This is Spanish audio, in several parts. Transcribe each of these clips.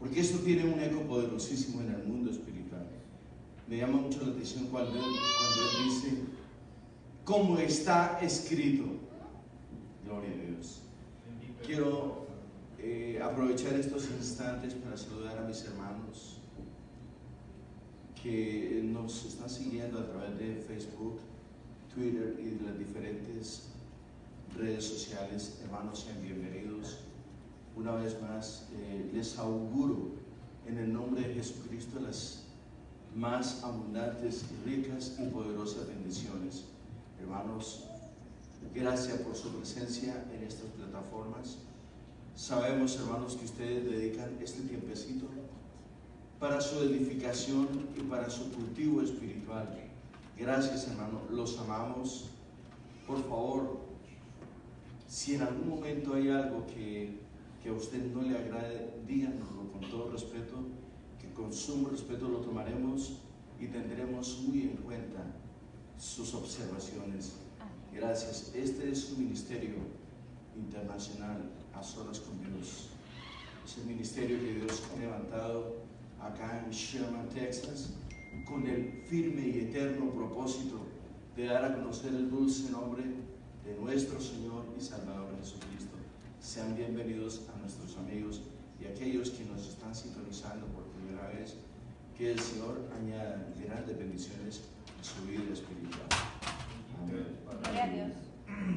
porque esto tiene un eco poderosísimo en el mundo espiritual. Me llama mucho la atención cuando él dice, como está escrito. Gloria a Dios. Quiero aprovechar estos instantes para saludar a mis hermanos que nos están siguiendo a través de Facebook, Twitter y de las diferentes redes sociales. Hermanos, sean bienvenidos. Una vez más, les auguro en el nombre de Jesucristo las más abundantes, ricas y poderosas bendiciones. Hermanos, gracias por su presencia en estas plataformas. Sabemos, hermanos, que ustedes dedican este tiempecito para su edificación y para su cultivo espiritual. Gracias, hermano, los amamos. Por favor, si en algún momento hay algo que a usted no le agrade, díganoslo con todo respeto, que con sumo respeto lo tomaremos y tendremos muy en cuenta sus observaciones. Gracias. Este es un ministerio internacional, a solas con Dios. Es el ministerio que Dios ha levantado acá en Sherman, Texas, con el firme y eterno propósito de dar a conocer el dulce nombre de nuestro Señor y Salvador Jesucristo. Sean bienvenidos a nuestros amigos y aquellos que nos están sintonizando por primera vez. Que el Señor añada grandes bendiciones a su vida espiritual. Amén. Gloria a Dios.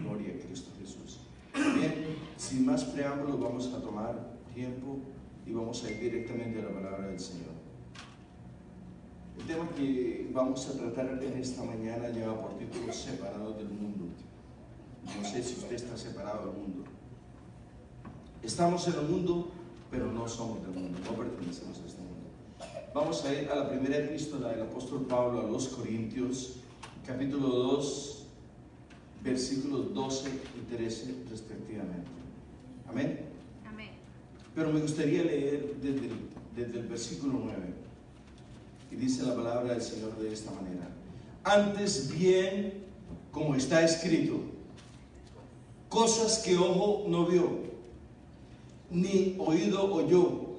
Gloria a Cristo Jesús. Bien, sin más preámbulos, vamos a tomar tiempo y vamos a ir directamente a la palabra del Señor. El tema que vamos a tratar en esta mañana lleva por título Separados del mundo. No sé si usted está separado del mundo. Estamos en el mundo, pero no somos del mundo, no pertenecemos a este mundo. Vamos a ir a la primera epístola del apóstol Pablo a los Corintios, capítulo 2, versículos 12 y 13 respectivamente. Amén. Amén. Pero me gustaría leer desde el versículo 9. Y dice la palabra del Señor de esta manera: antes bien, como está escrito, cosas que ojo no vio, ni oído oyó,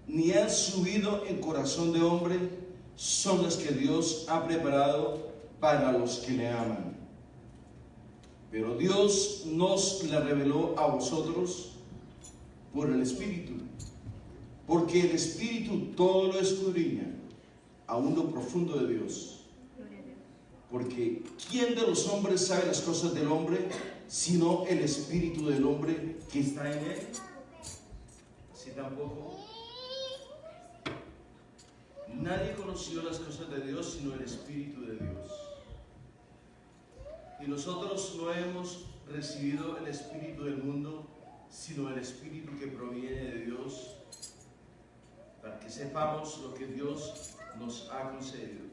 ni han subido en corazón de hombre, son las que Dios ha preparado para los que le aman. Pero Dios nos la reveló a vosotros por el Espíritu, porque el Espíritu todo lo escudriña, aún lo profundo de Dios. Porque ¿quién de los hombres sabe las cosas del hombre, sino el Espíritu del hombre que está en él? Así tampoco nadie conoció las cosas de Dios, sino el Espíritu de Dios. Y nosotros no hemos recibido el Espíritu del mundo, sino el Espíritu que proviene de Dios, para que sepamos lo que Dios nos ha concedido.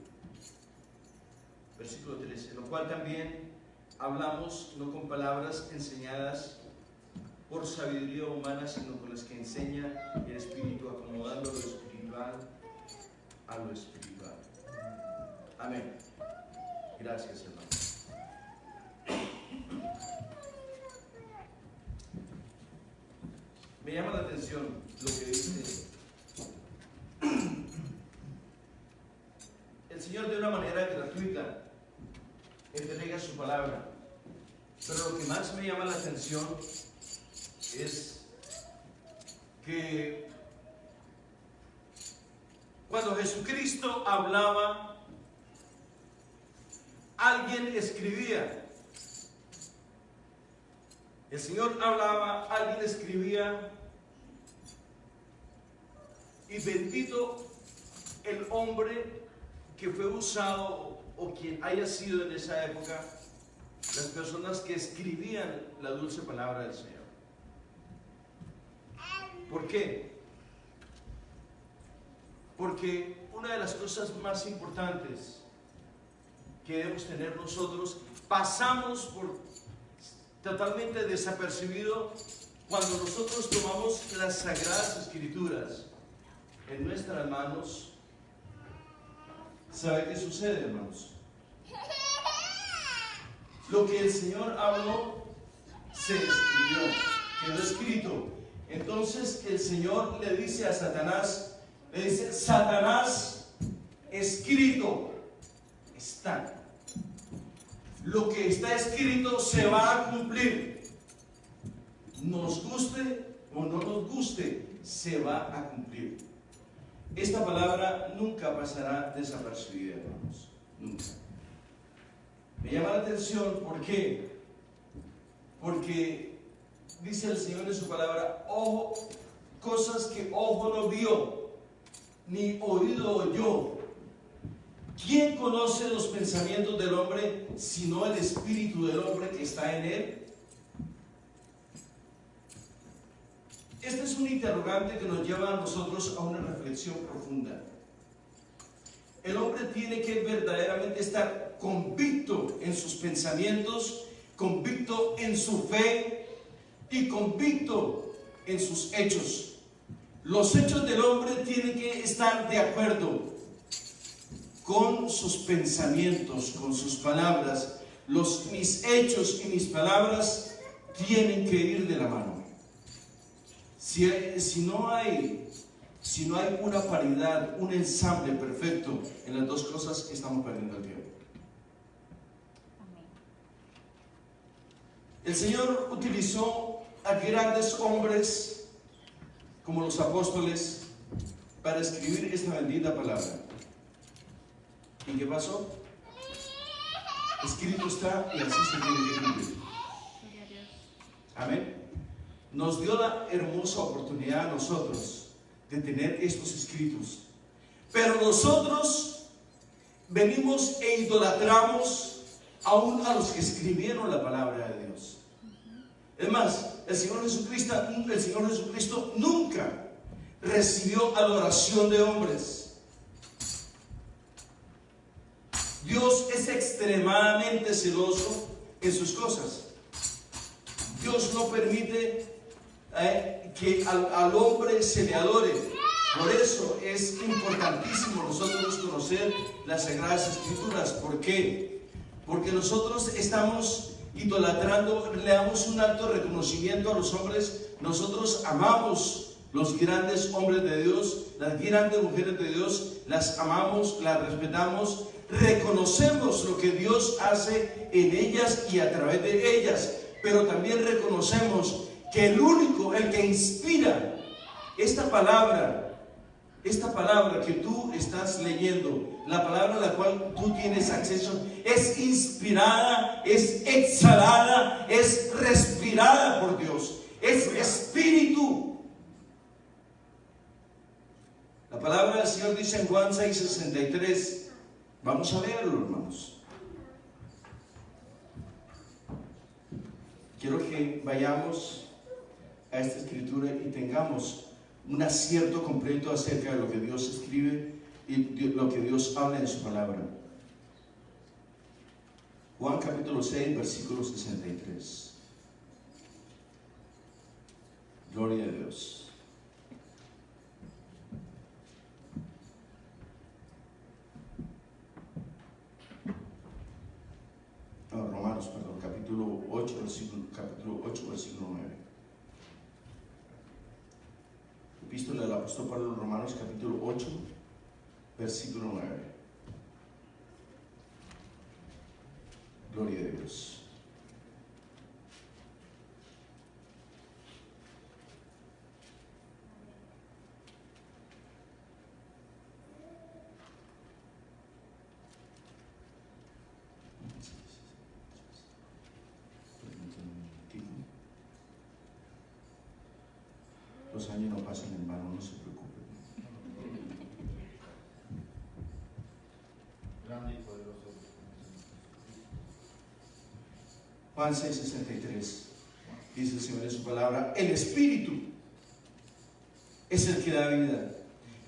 Versículo 13, lo cual también hablamos no con palabras enseñadas por sabiduría humana, sino con las que enseña el Espíritu, acomodando lo espiritual a lo espiritual. Amén. Gracias, hermano. Me llama la atención lo que dice el Señor. De una manera gratuita entrega su palabra, pero lo que más me llama la atención es que cuando Jesucristo hablaba, alguien escribía. El Señor hablaba, alguien escribía, y bendito el hombre que fue usado o quien haya sido en esa época, las personas que escribían la dulce palabra del Señor. ¿Por qué? Porque una de las cosas más importantes que debemos tener nosotros, pasamos por totalmente desapercibido cuando nosotros tomamos las Sagradas Escrituras en nuestras manos. ¿Sabe qué sucede, hermanos? Lo que el Señor habló se escribió, quedó escrito, Entonces el Señor le dice a Satanás, le dice: Satanás, escrito está. Lo que está escrito se va a cumplir. Nos guste o no nos guste, se va a cumplir. Esta palabra nunca pasará desapercibida, hermanos. Nunca. Me llama la atención, ¿por qué? Porque dice el Señor en su palabra: ojo, cosas que ojo no vio, ni oído oyó. ¿Quién conoce los pensamientos del hombre sino el espíritu del hombre que está en él? Este es un interrogante que nos lleva a nosotros a una reflexión profunda. El hombre tiene que verdaderamente estar convicto en sus pensamientos, convicto en su fe y convicto en sus hechos. Los hechos del hombre tienen que estar de acuerdo con sus pensamientos, con sus palabras. Mis hechos y mis palabras tienen que ir de la mano. Si no hay una paridad, un ensamble perfecto en las dos cosas, estamos perdiendo el tiempo. El Señor utilizó a grandes hombres como los apóstoles para escribir esta bendita palabra. ¿Y qué pasó? Escrito está y así se tiene que cumplir. Amén. Nos dio la hermosa oportunidad a nosotros de tener estos escritos, pero nosotros venimos e idolatramos aún a los que escribieron la palabra de Dios. Es más, el Señor Jesucristo nunca recibió adoración de hombres. Dios es extremadamente celoso en sus cosas. Dios no permite que al hombre se le adore. Por eso es importantísimo nosotros conocer las Sagradas Escrituras. ¿Por qué? Porque nosotros estamos idolatrando, le damos un alto reconocimiento a los hombres. Nosotros amamos los grandes hombres de Dios, las grandes mujeres de Dios, las amamos, las respetamos, reconocemos lo que Dios hace en ellas y a través de ellas, pero también reconocemos que el que inspira esta palabra que tú estás leyendo, la palabra a la cual tú tienes acceso, es inspirada, es exhalada, es respirada por Dios, es espíritu. La palabra del Señor dice en Juan 6:63, vamos a leerlo, hermanos. Quiero que vayamos a esta escritura y tengamos un acierto completo acerca de lo que Dios escribe y lo que Dios habla en su palabra. Juan capítulo 6, versículo 63. Gloria a Dios. Romanos, perdón, capítulo 8, versículo 9. Epístola del apóstol Pablo, Romanos, capítulo 8, versículo 9. Gloria a Dios. Los años no pasan en vano, no se preocupen. Juan 6:63 dice el Señor en su palabra: el Espíritu es el que da vida,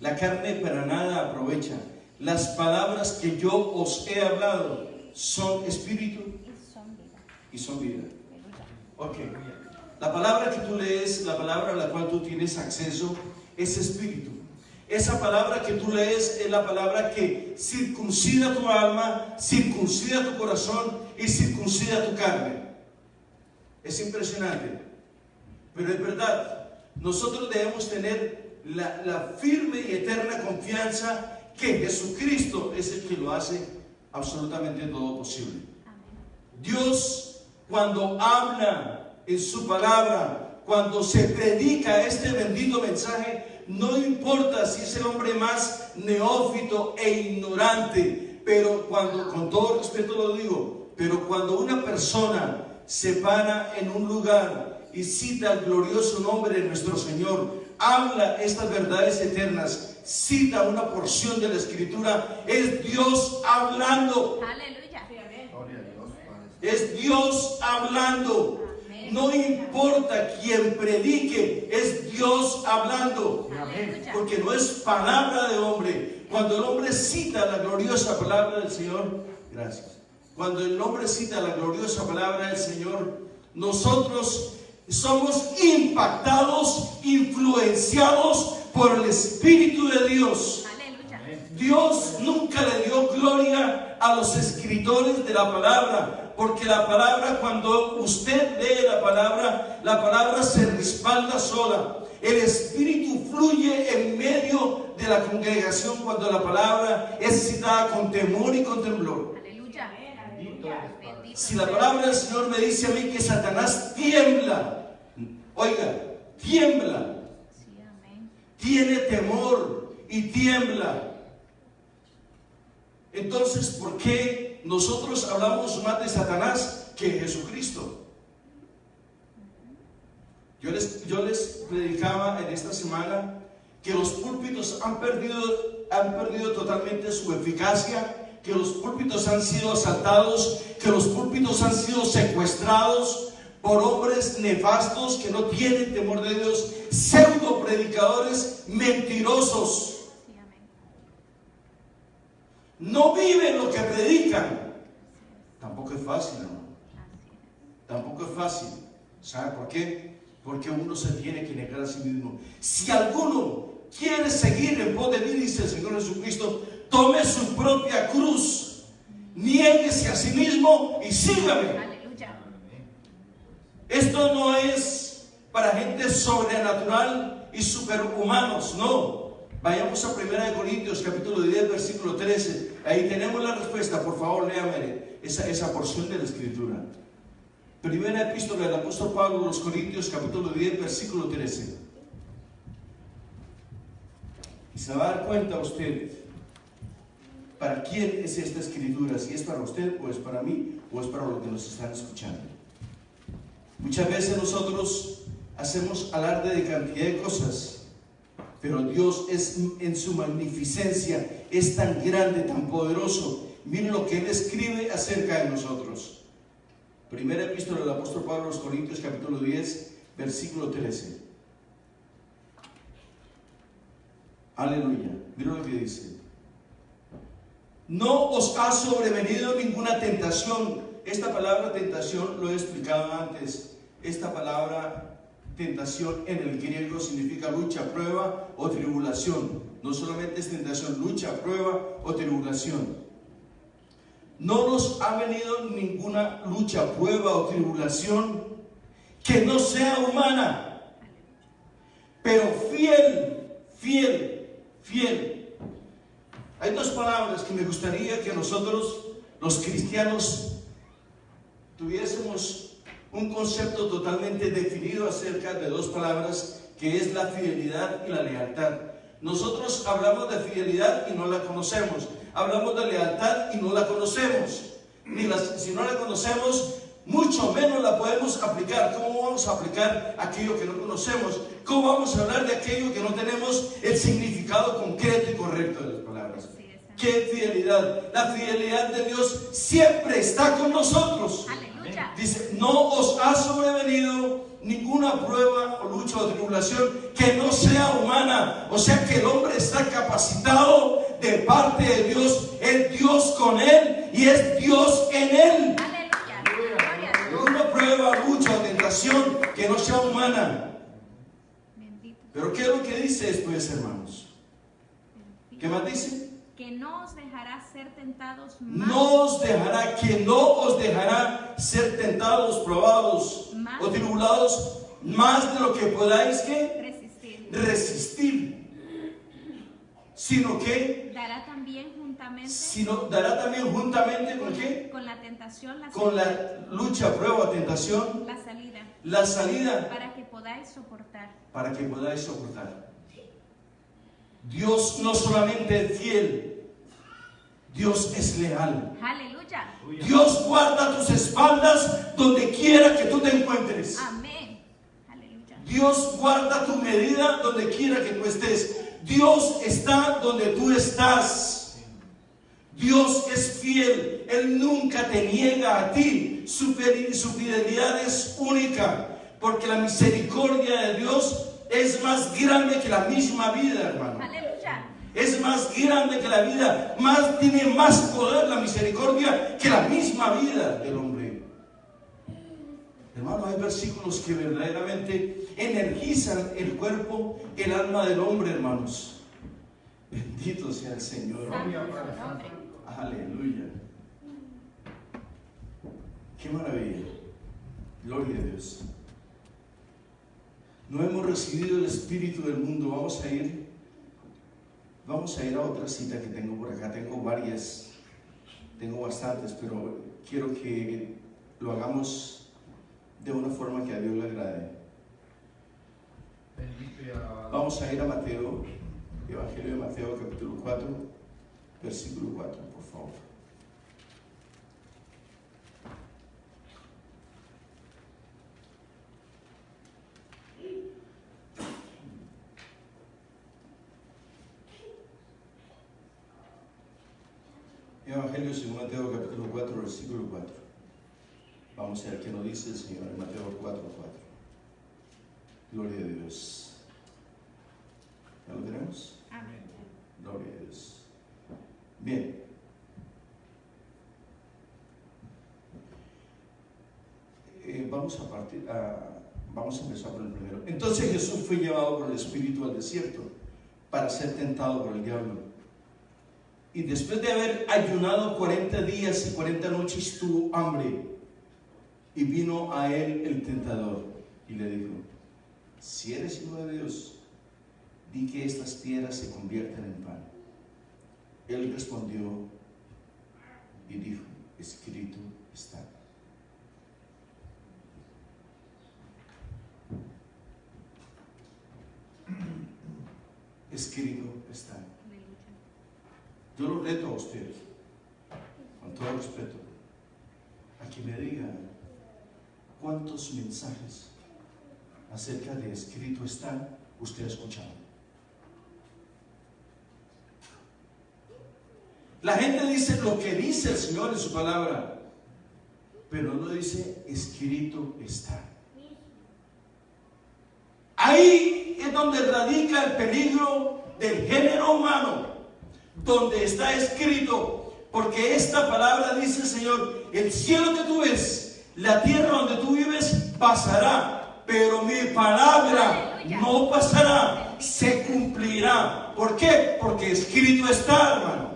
la carne para nada aprovecha. Las palabras que yo os he hablado son Espíritu y son vida. Ok. La palabra que tú lees, la palabra a la cual tú tienes acceso, es Espíritu. Esa palabra que tú lees es la palabra que circuncida tu alma, circuncida tu corazón y circuncida tu carne. Es impresionante, pero es verdad. nosotros debemos tener la firme y eterna confianza que Jesucristo es el que lo hace absolutamente todo posible. Dios, cuando habla en su palabra, cuando se predica este bendito mensaje, no importa si es el hombre más neófito e ignorante, pero cuando, con todo respeto lo digo, pero cuando una persona se para en un lugar y cita el glorioso nombre de nuestro Señor, habla estas verdades eternas, cita una porción de la Escritura, es Dios hablando. Aleluya. Es Dios hablando. No importa quién predique, es Dios hablando. Porque no es palabra de hombre. Cuando el hombre cita la gloriosa palabra del Señor, gracias. Cuando el hombre cita la gloriosa palabra del Señor, nosotros somos impactados, influenciados por el Espíritu de Dios. Dios nunca le dio gloria a los escritores de la palabra, porque la palabra, cuando usted lee la palabra se respalda sola. El Espíritu fluye en medio de la congregación cuando la palabra es citada con temor y con temblor. Aleluya. Si la palabra del Señor me dice a mí que Satanás tiembla, oiga, tiembla, tiene temor y tiembla. Entonces, ¿por qué nosotros hablamos más de Satanás que de Jesucristo? Yo les predicaba en esta semana que los púlpitos han perdido totalmente su eficacia, que los púlpitos han sido asaltados, que los púlpitos han sido secuestrados por hombres nefastos que no tienen temor de Dios, pseudo predicadores mentirosos. No viven lo que predican. Tampoco es fácil, hermano. Tampoco es fácil. ¿Sabe por qué? Porque uno se tiene que negar a sí mismo. Si alguno quiere seguir en pos de mí, dice el Señor Jesucristo, tome su propia cruz, niéguese a sí mismo y sígame. Aleluya. Esto no es para gente sobrenatural y superhumanos, no. Vayamos a 1 Corintios capítulo 10 versículo 13. Ahí tenemos la respuesta. Por favor, léame esa porción de la Escritura. Primera epístola del apóstol Pablo a los Corintios capítulo 10 versículo 13. Y se va a dar cuenta usted para quién es esta Escritura, si es para usted o es para mí o es para los que nos están escuchando. Muchas veces nosotros hacemos alarde de cantidad de cosas, pero Dios es en su magnificencia, es tan grande, tan poderoso. Miren lo que Él escribe acerca de nosotros. Primera epístola del apóstol Pablo a los Corintios capítulo 10 versículo 13. Aleluya. Miren lo que dice. No os ha sobrevenido ninguna tentación. Esta palabra tentación lo he explicado antes. Esta palabra tentación en el griego significa lucha, prueba o tribulación. No solamente es tentación, lucha, prueba o tribulación. No nos ha venido ninguna lucha, prueba o tribulación que no sea humana, pero fiel. Hay dos palabras que me gustaría que nosotros, los cristianos, tuviésemos un concepto totalmente definido acerca de dos palabras, que es la fidelidad y la lealtad. Nosotros hablamos de fidelidad y no la conocemos. Hablamos de lealtad y no la conocemos. Si no la conocemos, mucho menos la podemos aplicar. ¿Cómo vamos a aplicar aquello que no conocemos? ¿Cómo vamos a hablar de aquello que no tenemos el significado concreto y correcto de las palabras? ¿Qué fidelidad? La fidelidad de Dios siempre está con nosotros. Dice, no os ha sobrevenido ninguna prueba o lucha o tribulación que no sea humana. O sea que el hombre está capacitado de parte de Dios. Es Dios con él y es Dios en él. Una prueba, lucha o tentación que no sea humana. Pero ¿qué es lo que dice después, hermanos? ¿Qué más dice? Que no os dejará ser tentados más. No os dejará ser tentados, probados o tribulados más de lo que podáis, ¿qué? resistir, sino que dará también juntamente ¿con qué? con la tentación, Con la lucha, prueba, tentación, la salida, para que podáis soportar. Para que podáis soportar. Dios no solamente es fiel, Dios es leal. Aleluya. Dios guarda tus espaldas donde quiera que tú te encuentres. Amén. Aleluya. Dios guarda tu medida donde quiera que tú estés. Dios está donde tú estás. Dios es fiel. Él nunca te niega a ti. Su fidelidad es única, porque la misericordia de Dios es más grande que la misma vida, hermano. Aleluya. Es más grande que la vida. Tiene más poder la misericordia que la misma vida del hombre. Hermano, hay versículos que verdaderamente energizan el cuerpo, el alma del hombre, hermanos. Bendito sea el Señor. Aleluya. Qué maravilla. Gloria a Dios. No hemos recibido el espíritu del mundo. Vamos a ir a otra cita que tengo por acá. Tengo bastantes, pero quiero que lo hagamos de una forma que a Dios le agrade. Vamos a ir a Mateo, Evangelio de Mateo, capítulo 4, versículo 4, por favor. Evangelio según Mateo, capítulo 4, versículo 4. Vamos a ver qué nos dice el Señor en Mateo 4, 4. Gloria a Dios. ¿Ya lo tenemos? Amén. Gloria a Dios. Bien. Vamos a empezar por el primero. Entonces Jesús fue llevado por el Espíritu al desierto para ser tentado por el diablo. Y después de haber ayunado 40 días y 40 noches tuvo hambre. Y vino a él el tentador y le dijo: si eres hijo de Dios, di que estas piedras se conviertan en pan. Él respondió y dijo: escrito está. Escrito está. Yo lo reto a usted, con todo respeto, a que me diga cuántos mensajes acerca de escrito está usted escuchando. La gente dice lo que dice el Señor en su palabra, pero no dice escrito está. Ahí es donde radica el peligro del género humano, donde está escrito, porque esta palabra dice el Señor: el cielo que tú ves, la tierra donde tú vives pasará, pero mi palabra no pasará, se cumplirá. ¿Por qué? Porque escrito está, hermano.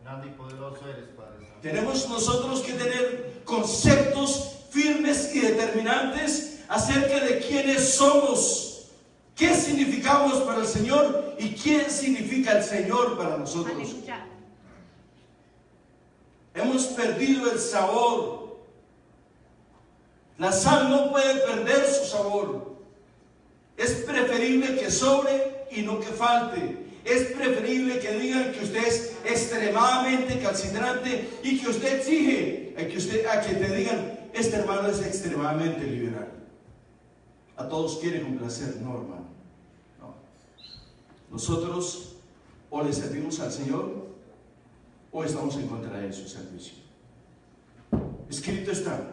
Grande y poderoso eres, Padre Santo. Tenemos nosotros que tener conceptos firmes y determinantes acerca de quiénes somos, qué significamos para el Señor y quién significa el Señor para nosotros. Aleluya. Hemos perdido el sabor. La sal no puede perder su sabor. Es preferible que sobre y no que falte. Es preferible que digan que usted es extremadamente calcitrante y que usted exige a que te digan: este hermano es extremadamente liberal. A todos quiere complacer, no, hermano. No. Nosotros o le servimos al Señor o estamos en contra de su servicio. Escrito está.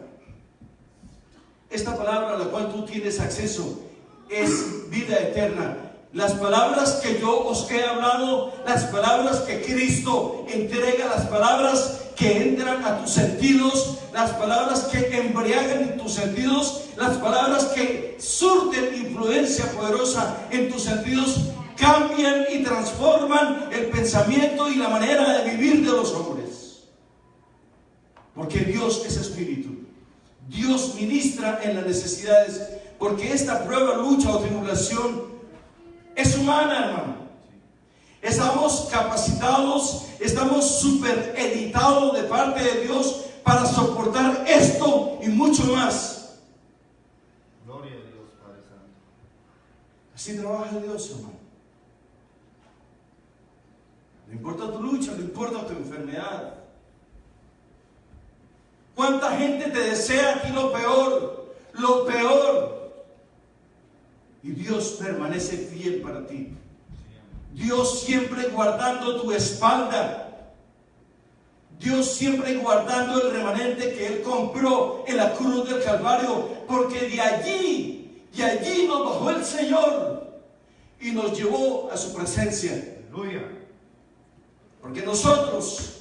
Esta palabra a la cual tú tienes acceso es vida eterna. Las palabras que yo os he hablado, las palabras que Cristo entrega, las palabras que entran a tus sentidos, las palabras que embriagan en tus sentidos, las palabras que surten influencia poderosa en tus sentidos, cambian y transforman el pensamiento y la manera de vivir de los hombres. Porque Dios es espíritu. Dios ministra en las necesidades. Porque esta prueba, lucha o tribulación es humana, hermano. Estamos capacitados, estamos supereditados de parte de Dios para soportar esto y mucho más. Gloria a Dios, Padre Santo. Así trabaja Dios, hermano. No importa tu lucha, no importa tu enfermedad. ¿Cuánta gente te desea aquí lo peor? Lo peor. Y Dios permanece fiel para ti. Dios siempre guardando tu espalda. Dios siempre guardando el remanente que Él compró en la cruz del Calvario. Porque de allí nos bajó el Señor y nos llevó a su presencia. Aleluya. Porque nosotros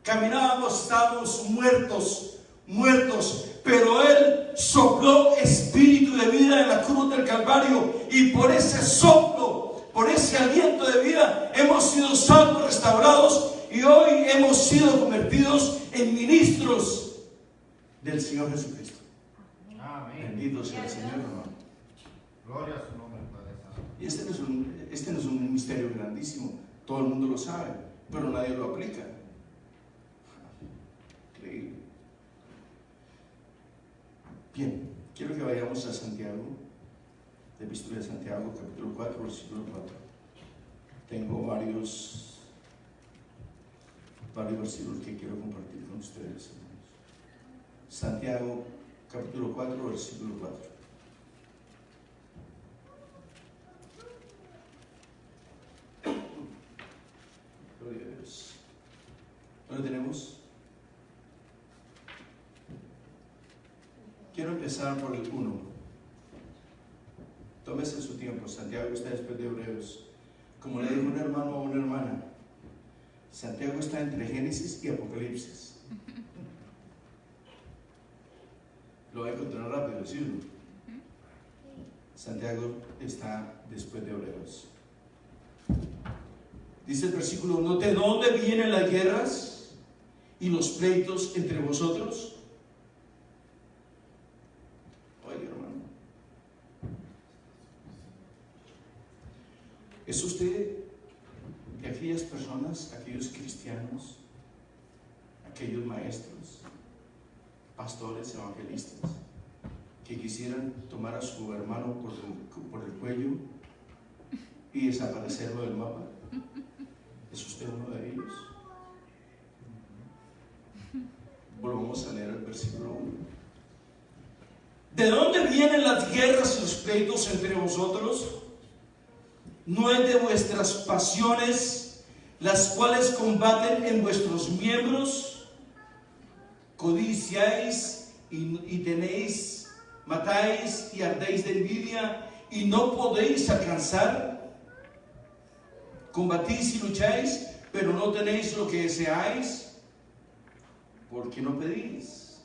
caminábamos, estábamos muertos, pero Él sopló espíritu de vida en la cruz del Calvario, y por ese soplo, por ese aliento de vida, hemos sido salvos, restaurados, y hoy hemos sido convertidos en ministros del Señor Jesucristo. Amén. Bendito sea el Señor, hermano. Gloria a su nombre, Padre Santo. Y este no es un misterio grandísimo, todo el mundo lo sabe, pero nadie lo aplica. Increíble. Bien, quiero que vayamos a Santiago, de Epístola de Santiago, capítulo 4, versículo 4. Tengo varios versículos que quiero compartir con ustedes, hermanos. Santiago, capítulo 4, versículo 4. Gloria a Dios. ¿Dónde tenemos? Quiero empezar por el 1. Tómese su tiempo. Santiago está después de Hebreos. Como le dijo un hermano a una hermana, Santiago está entre Génesis y Apocalipsis. Lo voy a encontrar rápido, decirlo. Santiago está después de Hebreos. Dice el versículo 1: ¿de dónde vienen las guerras y los pleitos entre vosotros? Oye, hermano, ¿es usted de aquellas personas, aquellos cristianos, aquellos maestros, pastores, evangelistas, que quisieran tomar a su hermano por el cuello y desaparecerlo del mapa? ¿Es usted uno de ellos? Volvamos a leer el versículo 1. ¿De dónde vienen las guerras y los pleitos entre vosotros? ¿No es de vuestras pasiones las cuales combaten en vuestros miembros? Codiciáis y tenéis, matáis y ardéis de envidia y no podéis alcanzar. Combatís y lucháis, pero no tenéis lo que deseáis, porque no pedís.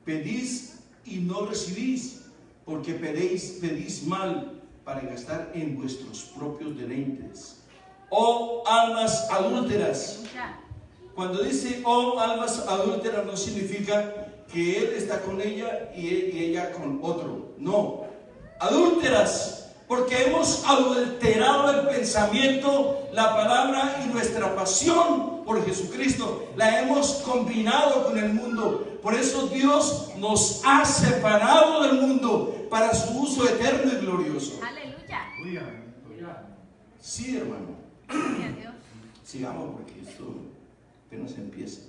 Pedís y no recibís, porque pedís mal, para gastar en vuestros propios deleites. Oh almas adúlteras. Cuando dice oh almas adúlteras, no significa que él está con ella y ella con otro. No, adúlteras, porque hemos adulterado el pensamiento, la palabra y nuestra pasión por Jesucristo. La hemos combinado con el mundo. Por eso Dios nos ha separado del mundo para su uso eterno y glorioso. Aleluya. Sí, hermano. Gloria a Dios. Sigamos porque esto apenas empieza.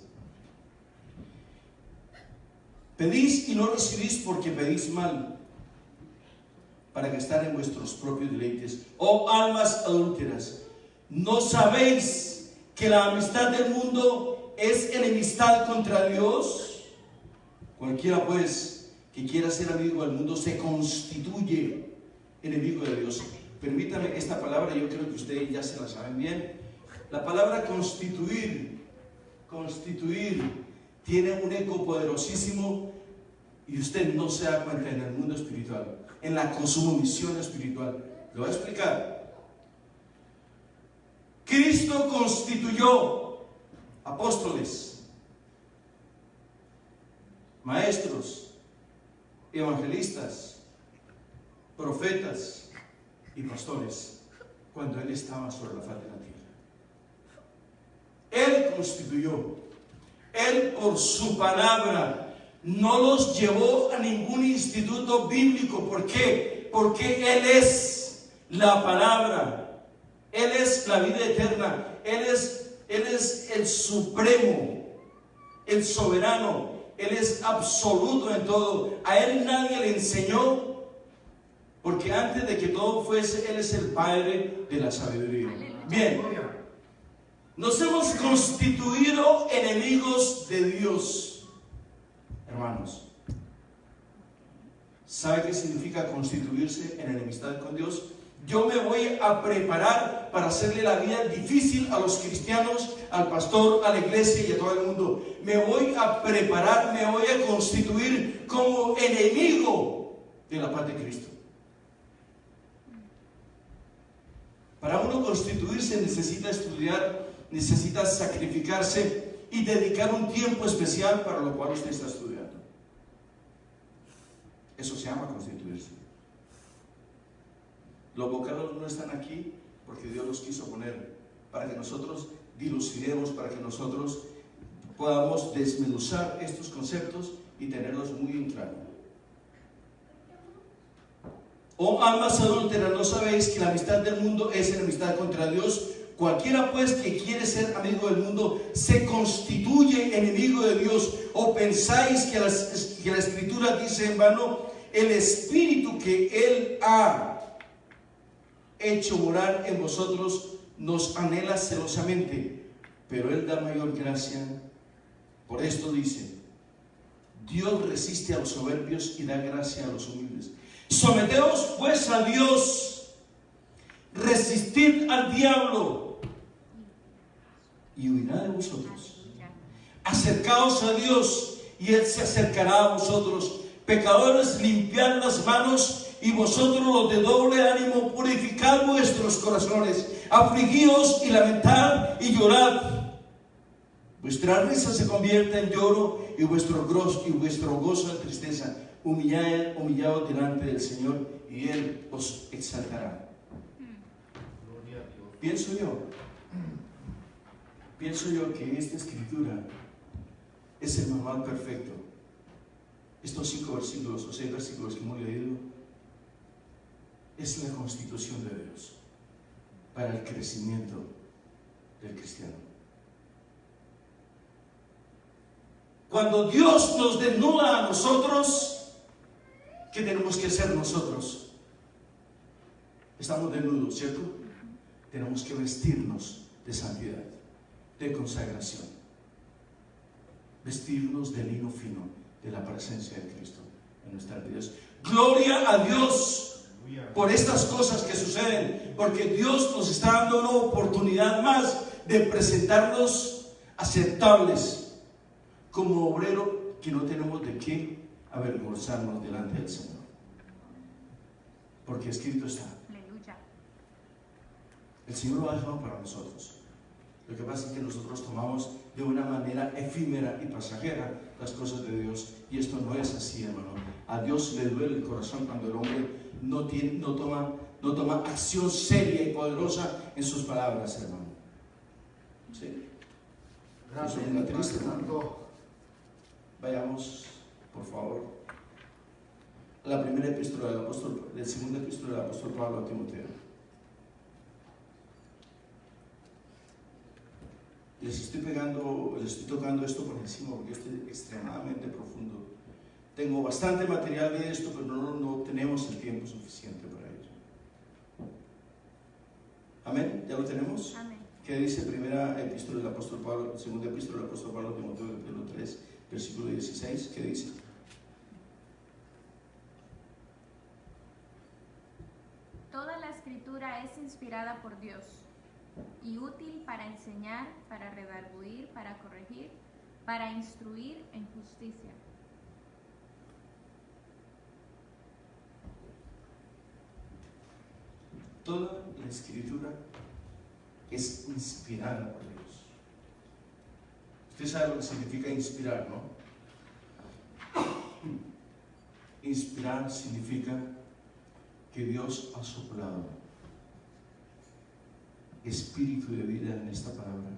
Pedís y no recibís porque pedís mal, para gastar en vuestros propios deleites. Oh almas adúlteras, ¿no sabéis que la amistad del mundo es enemistad contra Dios? Cualquiera pues que quiera ser amigo del mundo se constituye enemigo de Dios. Permítame esta palabra, yo creo que ustedes ya se la saben bien. La palabra constituir tiene un eco poderosísimo y usted no se da cuenta en el mundo espiritual, en la cosmovisión espiritual. Lo voy a explicar. Cristo constituyó apóstoles, maestros, evangelistas, profetas y pastores cuando Él estaba sobre la faz de la tierra. Él constituyó, Él por su palabra no los llevó a ningún instituto bíblico. ¿Por qué? Porque Él es la palabra, Él es la vida eterna, Él es el supremo, el soberano, Él es absoluto en todo. A Él nadie le enseñó, porque antes de que todo fuese, Él es el Padre de la sabiduría. Bien, nos hemos constituido enemigos de Dios, hermanos. ¿Sabe qué significa constituirse en enemistad con Dios? Yo me voy a preparar para hacerle la vida difícil a los cristianos, al pastor, a la iglesia y a todo el mundo. Me voy a preparar, me voy a constituir como enemigo de la paz de Cristo. Para uno constituirse necesita estudiar, necesita sacrificarse y dedicar un tiempo especial para lo cual usted está estudiando. Eso se llama constituirse. Los vocablos no están aquí porque Dios los quiso poner para que nosotros dilucidemos, para que nosotros podamos desmenuzar estos conceptos y tenerlos muy en claro. Oh almas adúlteras, ¿no sabéis que la amistad del mundo es enemistad contra Dios? Cualquiera pues que quiere ser amigo del mundo se constituye enemigo de Dios. ¿O pensáis que la Escritura dice en vano: el Espíritu que Él ha hecho morar en vosotros nos anhela celosamente, pero Él da mayor gracia? Por esto dice: Dios resiste a los soberbios y da gracia a los humildes. Someteos pues a Dios, resistid al diablo y huirá de vosotros. Acercaos a Dios y Él se acercará a vosotros. Pecadores, limpiad las manos, y vosotros los de doble ánimo, purificad vuestros corazones. Afligíos y lamentad y llorad. Vuestra risa se convierta en lloro y vuestro gozo en tristeza. Humillaos delante del Señor y Él os exaltará. Pienso yo que esta escritura es el manual perfecto. Estos 5 versículos o 6 versículos que hemos leído es la constitución de Dios para el crecimiento del cristiano. Cuando Dios nos desnuda a nosotros, ¿qué tenemos que hacer nosotros? Estamos desnudos, ¿cierto? Tenemos que vestirnos de santidad, de consagración, vestirnos de lino fino, de la presencia de Cristo en nuestras vidas. Gloria a Dios por estas cosas que suceden, porque Dios nos está dando una oportunidad más de presentarnos aceptables como obrero que no tenemos de qué avergonzarnos delante del Señor, porque escrito está. El Señor lo ha dejado para nosotros. Lo que pasa es que nosotros tomamos de una manera efímera y pasajera las cosas de Dios, y esto no es así, hermano. A Dios le duele el corazón cuando el hombre no toma acción seria y poderosa en sus palabras, hermano. ¿Sí? Gracias, eso es una triste, hermano. Vayamos, por favor, a la primera epístola del apóstol, del segundo epístola del apóstol Pablo a Timoteo. Les estoy tocando esto por encima porque esto es extremadamente profundo. Tengo bastante material de esto, pero no tenemos el tiempo suficiente para ello. ¿Amén? ¿Ya lo tenemos? Amén. ¿Qué dice primera epístola del apóstol Pablo, segunda epístola del apóstol Pablo a Timoteo, capítulo 3, versículo 16? ¿Qué dice? Toda la Escritura es inspirada por Dios y útil para enseñar, para redarguir, para corregir, para instruir en justicia. Toda la Escritura es inspirada por Dios. Usted sabe lo que significa inspirar, ¿no? Inspirar significa que Dios ha soplado espíritu de vida en esta palabra.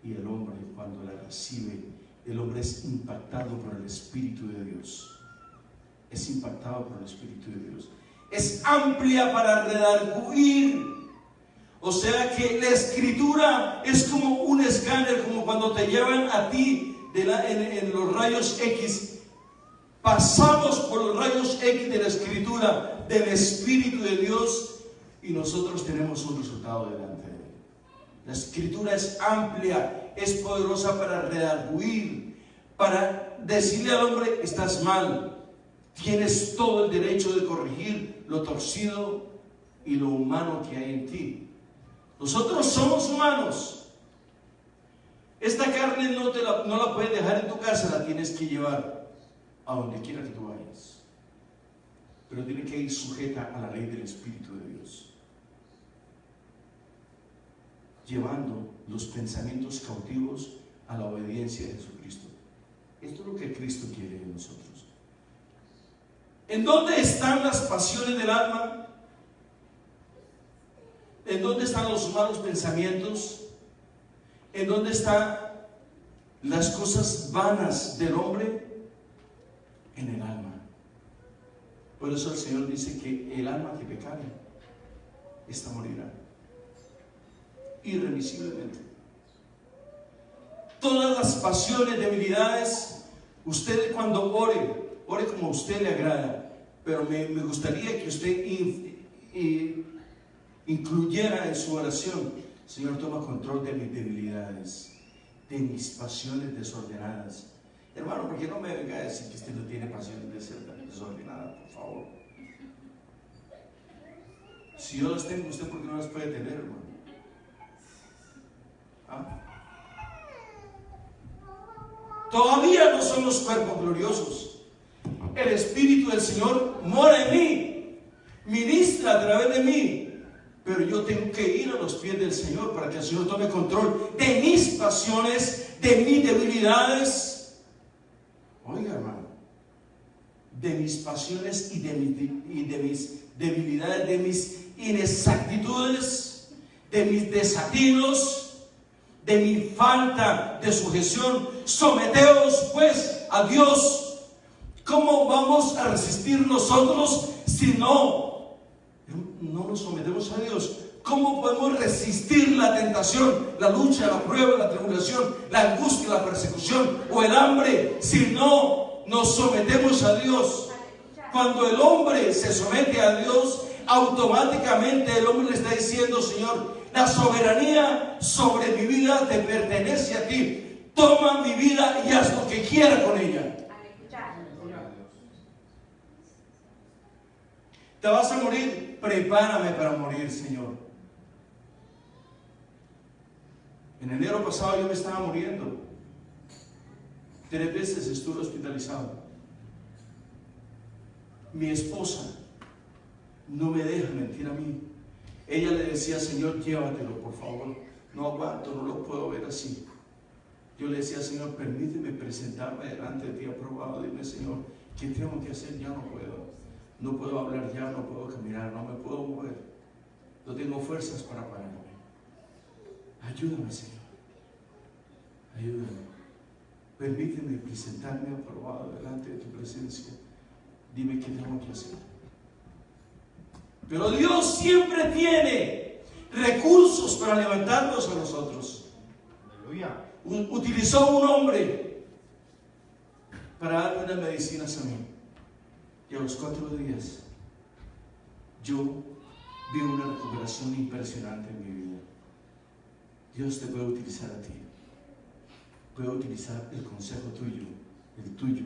Y el hombre, cuando la recibe, el hombre es impactado por el Espíritu de Dios. Es impactado por el Espíritu de Dios. Es amplia para redarguir. O sea que la Escritura es como un escáner, como cuando te llevan a ti en los rayos X. Pasamos por los rayos X de la Escritura, del Espíritu de Dios, y nosotros tenemos un resultado delante de Él. La Escritura es amplia, es poderosa para redarguir, para decirle al hombre: estás mal, tienes todo el derecho de corregir lo torcido y lo humano que hay en ti. Nosotros somos humanos. Esta carne no la puedes dejar en tu casa, la tienes que llevar a donde quiera que tú vayas, pero tiene que ir sujeta a la ley del Espíritu de Dios, llevando los pensamientos cautivos a la obediencia de Jesucristo. Esto es lo que Cristo quiere de nosotros. ¿En dónde están las pasiones del alma? ¿En dónde están los malos pensamientos? ¿En dónde están las cosas vanas del hombre? En el alma. Por eso el Señor dice que el alma que pecare, esta morirá irremisiblemente. Todas las pasiones, debilidades, usted cuando ore como a usted le agrada, pero me gustaría que usted incluyera en su oración: Señor, toma control de mis debilidades, de mis pasiones desordenadas. Hermano, ¿por qué no me venga a decir que usted no tiene pasiones desordenadas, por favor? Si yo las tengo, ¿usted por qué no las puede tener, hermano? ¿Ah? Todavía no somos cuerpos gloriosos. El Espíritu del Señor mora en mí, ministra a través de mí, pero yo tengo que ir a los pies del Señor para que el Señor tome control de mis pasiones, de mis debilidades. Oiga, hermano, de mis pasiones y de mis debilidades, de mis inexactitudes, de mis desatinos, de mi falta de sujeción. Someteos pues a Dios. ¿Cómo vamos a resistir nosotros si no nos sometemos a Dios? ¿Cómo podemos resistir la tentación, la lucha, la prueba, la tribulación, la angustia, la persecución o el hambre si no nos sometemos a Dios? Cuando el hombre se somete a Dios, automáticamente el hombre le está diciendo: Señor, la soberanía sobre mi vida te pertenece a ti. Toma mi vida y haz lo que quiera con ella. ¿Te vas a morir? Prepárame para morir, Señor. En enero pasado yo me estaba muriendo. 3 veces estuve hospitalizado. Mi esposa no me deja mentir a mí. Ella le decía: Señor, llévatelo, por favor. No aguanto, no lo puedo ver así. Yo le decía: Señor, permíteme presentarme delante de ti aprobado. Dime, Señor, ¿qué tengo que hacer? Ya no puedo. No puedo hablar ya, no puedo caminar, no me puedo mover. No tengo fuerzas para pararme. Ayúdame, Señor. Ayúdame. Permíteme presentarme aprobado delante de tu presencia. Dime qué tengo que hacer. Pero Dios siempre tiene recursos para levantarnos a nosotros. Aleluya. Utilizó un hombre para darme unas medicinas a mí. Y a los 4 días yo vi una recuperación impresionante en mi vida. Dios te puede utilizar a ti. Puede utilizar el consejo tuyo, el tuyo.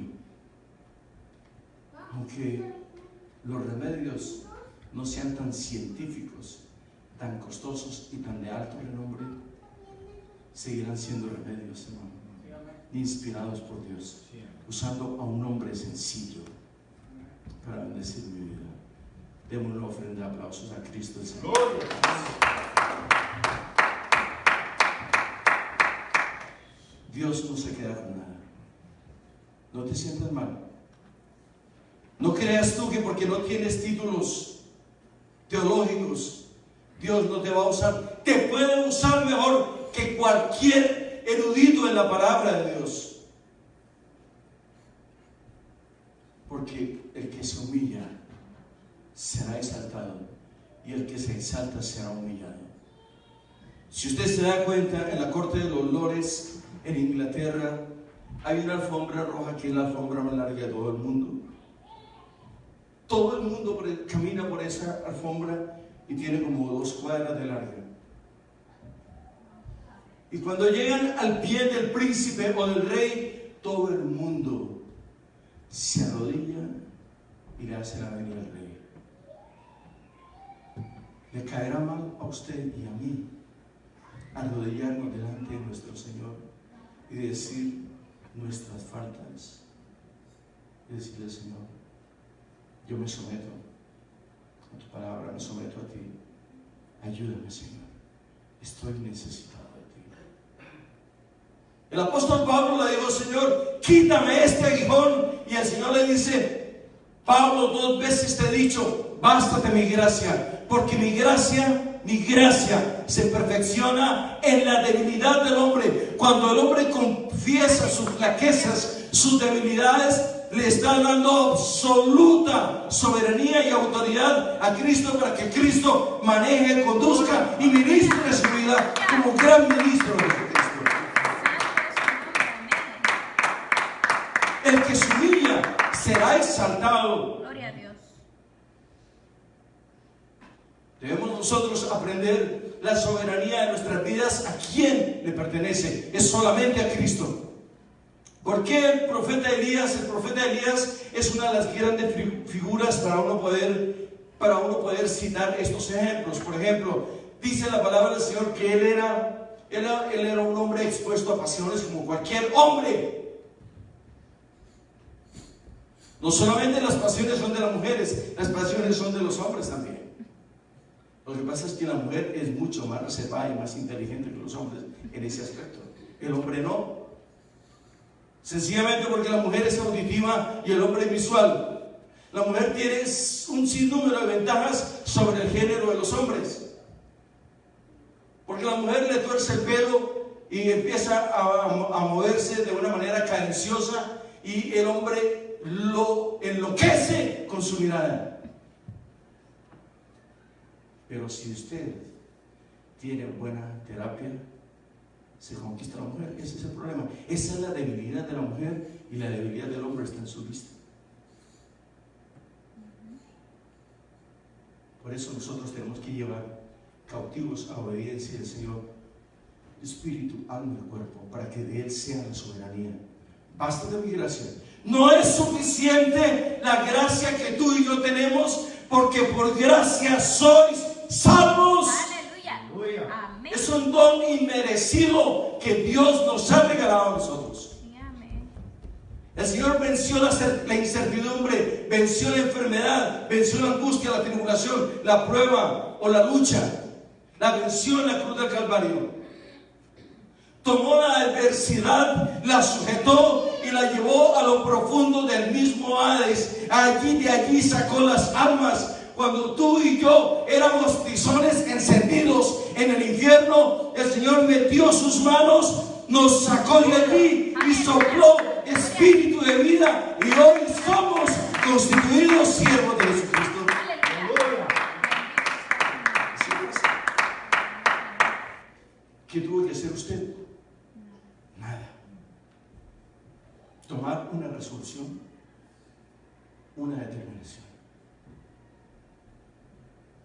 Aunque los remedios no sean tan científicos, tan costosos y tan de alto renombre, seguirán siendo remedios, hermano, inspirados por Dios, usando a un hombre sencillo para bendecir mi vida. Demos una ofrenda de aplausos a Cristo el Señor. Dios no se queda con nada. No te sientas mal. No creas tú que porque no tienes títulos teológicos, Dios no te va a usar. Te puede usar mejor que cualquier erudito en la palabra de Dios. Porque el que se humilla será exaltado, y el que se exalta será humillado. Si usted se da cuenta, en la corte de los lores en Inglaterra hay una alfombra roja que es la alfombra más larga de todo el mundo. Todo el mundo camina por esa alfombra y tiene como 2 cuadras de larga. Y cuando llegan al pie del príncipe o del rey, todo el mundo se arrodilla y le hace la venida al rey. Le caerá mal a usted y a mí arrodillarnos delante de nuestro Señor y decir nuestras faltas y decirle: Señor, yo me someto a tu palabra, me someto a ti, ayúdame, Señor, estoy necesitado de ti. El apóstol Pablo le dijo: Señor, quítame este aguijón, y el Señor le dice: Pablo, 2 veces te he dicho, bástate mi gracia, porque mi gracia se perfecciona en la debilidad del hombre. Cuando el hombre confiesa sus flaquezas, sus debilidades, le está dando absoluta soberanía y autoridad a Cristo, para que Cristo maneje, conduzca y ministre su vida como gran ministro de Cristo. El que se humilla será exaltado. Gloria a Dios. Debemos nosotros aprender la soberanía de nuestras vidas. ¿A quién le pertenece? Es solamente a Cristo. ¿Por qué el profeta Elías? El profeta Elías es una de las grandes figuras para uno poder citar estos ejemplos. Por ejemplo, dice la palabra del Señor que él era un hombre expuesto a pasiones como cualquier hombre. No solamente las pasiones son de las mujeres, las pasiones son de los hombres también. Lo que pasa es que la mujer es mucho más reservada y más inteligente que los hombres en ese aspecto. El hombre no. Sencillamente porque la mujer es auditiva y el hombre es visual. La mujer tiene un sinnúmero de ventajas sobre el género de los hombres. Porque la mujer le tuerce el pelo y empieza a moverse de una manera cadenciosa, y el hombre lo enloquece con su mirada. Pero si usted tiene buena terapia, se conquista a la mujer. Ese es el problema. Esa es la debilidad de la mujer, y la debilidad del hombre está en su vista. Por eso nosotros tenemos que llevar cautivos a obediencia del Señor, espíritu, alma y cuerpo, para que de Él sea la soberanía. Basta de mi gracia. No es suficiente la gracia que tú y yo tenemos, porque por gracia sois salvos. Aleluya. Amén. Es un don inmerecido que Dios nos ha regalado a nosotros. Sí, amén. El Señor venció la incertidumbre, venció la enfermedad, venció la angustia, la tribulación, la prueba o la lucha. La venció en la cruz del Calvario. Tomó la adversidad, la sujetó y la llevó a lo profundo del mismo Hades. De allí sacó las almas. Cuando tú y yo éramos tizones encendidos en el infierno, el Señor metió sus manos, nos sacó de allí y sopló espíritu de vida, y hoy somos constituidos siervos de Jesucristo. ¿Qué tuvo que hacer usted? Nada. Tomar una resolución, una determinación.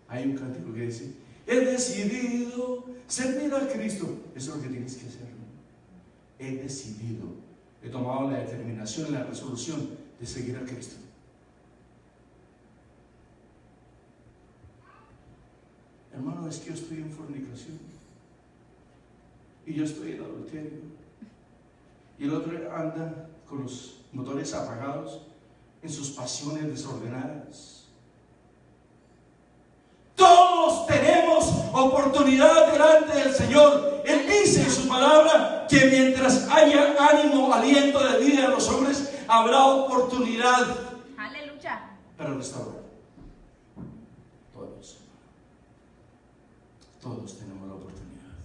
Hay un cántico que dice: he decidido servir a Cristo. Eso es lo que tienes que hacer. He decidido, he tomado la determinación, la resolución de seguir a Cristo. Hermano, es que yo estoy en fornicación, y yo estoy en adulterio, y el otro anda con los motores apagados en sus pasiones desordenadas. Todos tenemos oportunidad delante del Señor. Él dice en su palabra que mientras haya ánimo, aliento de vida en los hombres, habrá oportunidad. Aleluya. para restaurar. Todos tenemos la oportunidad.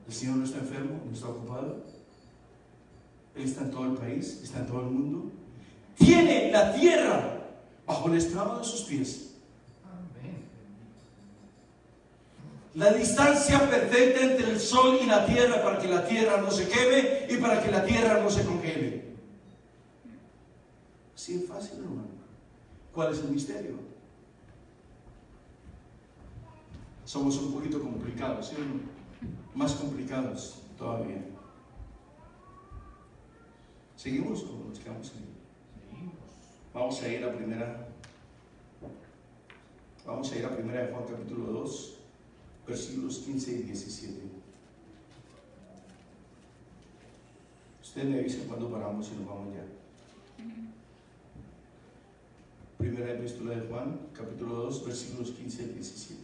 El Señor no está enfermo, no está ocupado. Él está en todo el país, está en todo el mundo. Tiene la tierra bajo el estrado de sus pies. Amén. La distancia perfecta entre el sol y la tierra para que la tierra no se queme y para que la tierra no se congele. Así es fácil, hermano. ¿Cuál es el misterio? Somos un poquito complicados, ¿sí o no? Más complicados todavía. ¿Seguimos o nos quedamos ahí? Seguimos. Vamos a ir a primera de Juan capítulo 2, versículos 15 y 17. Usted me avisa cuando paramos y nos vamos ya. Primera epístola de Juan, capítulo 2, versículos 15 y 17.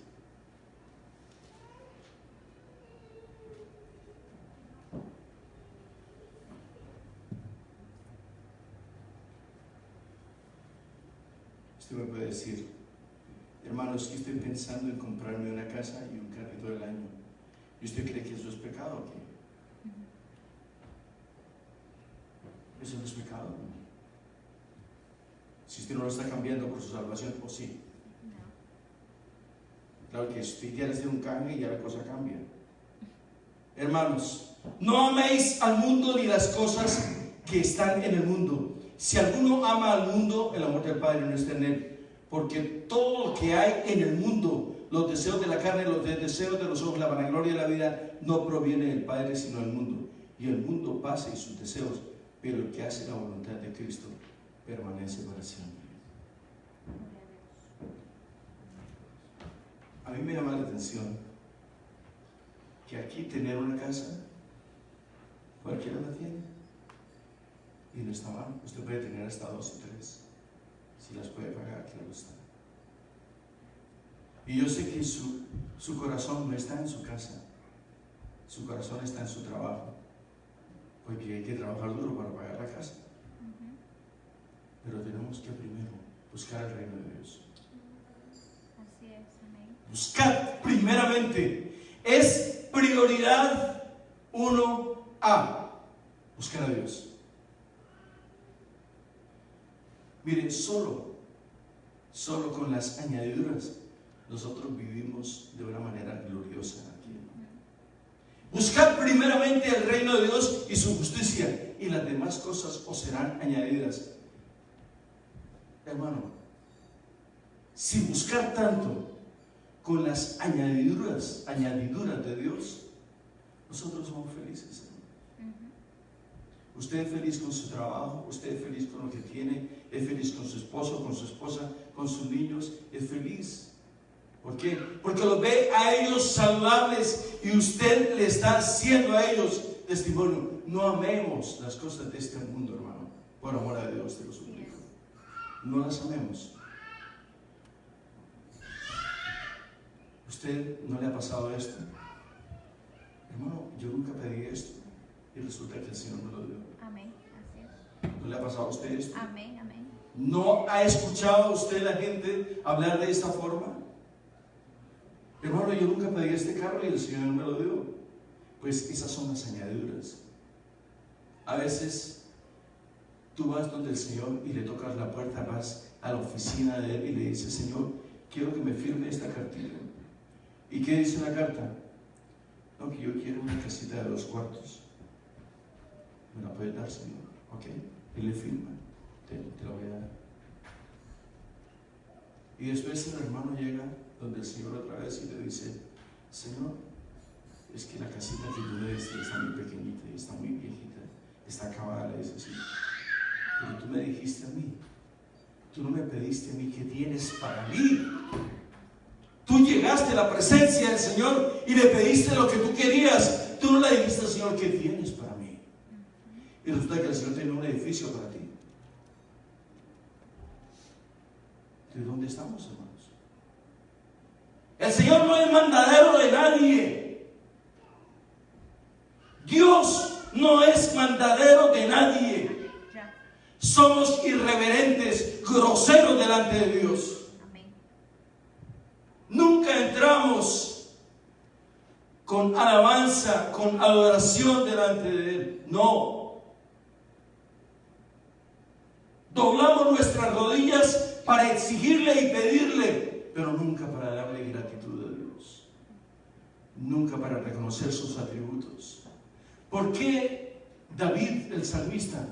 Usted me puede decir, hermano, es que estoy pensando en comprarme una casa y un carrito del año. ¿Y usted cree que eso es pecado o qué? ¿Eso no es pecado? Si usted no lo está cambiando por su salvación, ¿o sí? Claro que si usted quiere hacer un cambio y ya la cosa cambia. Hermanos, no améis al mundo ni las cosas que están en el mundo. Si alguno ama al mundo, el amor del Padre no está en él. Porque todo lo que hay en el mundo, los deseos de la carne, los deseos de los ojos, la vanagloria de la vida, no proviene del Padre, sino del mundo. Y el mundo pasa y sus deseos, pero el que hace la voluntad de Cristo permanece para siempre. A mí me llama la atención que aquí tener una casa, cualquiera la tiene. Y no está mal, usted puede tener hasta 2 o 3, si las puede pagar, claro está. Y yo sé que su corazón no está en su casa, su corazón está en su trabajo, porque hay que trabajar duro para pagar la casa. Pero tenemos que primero buscar el reino de Dios. Así es, amén. Buscar primeramente, es prioridad 1A, buscar a Dios. Mire, solo con las añadiduras nosotros vivimos de una manera gloriosa aquí. Buscad primeramente el reino de Dios y su justicia, y las demás cosas os serán añadidas. Hermano, si buscar tanto con las añadiduras de Dios, nosotros somos felices. Usted es feliz con su trabajo, usted es feliz con lo que tiene, es feliz con su esposo, con su esposa, con sus niños, es feliz. ¿Por qué? Porque los ve a ellos saludables y usted le está haciendo a ellos testimonio. No amemos las cosas de este mundo, hermano, por amor a Dios, te lo suplico. No las amemos. ¿Usted no le ha pasado esto? Hermano, yo nunca pedí esto y resulta que el Señor me lo dio. Amén, así es. ¿No le ha pasado a usted esto? Amén, amén. ¿No ha escuchado usted a la gente hablar de esta forma? Hermano, yo nunca pedí este carro y el Señor me lo dio. Pues esas son las añadiduras. A veces tú vas donde el Señor y le tocas la puerta, vas a la oficina de Él y le dices, Señor, quiero que me firme esta cartilla. ¿Y qué dice la carta? No, que yo quiero una casita de 2 cuartos. ¿Me la puedes dar, Señor? Ok, Él le firma, te la voy a dar. Y después el hermano llega donde el Señor otra vez y le dice, Señor, es que la casita que tú le diste está muy pequeñita y está muy viejita, está acabada. Le dice, sí, pero tú me dijiste a mí, tú no me pediste a mí, ¿qué tienes para mí? Tú llegaste a la presencia del Señor y le pediste lo que tú querías. Tú no le dijiste al Señor, ¿qué tienes para mí? Y resulta que el Señor tiene un edificio para ti. ¿De dónde estamos, hermanos? El Señor no es mandadero de nadie. Dios no es mandadero de nadie. Somos irreverentes, groseros delante de Dios. Amén. Nunca entramos con alabanza, con adoración delante de Él. No. Doblamos nuestras rodillas para exigirle y pedirle, pero nunca para darle gratitud a Dios. Nunca para reconocer sus atributos. ¿Por qué David, el salmista,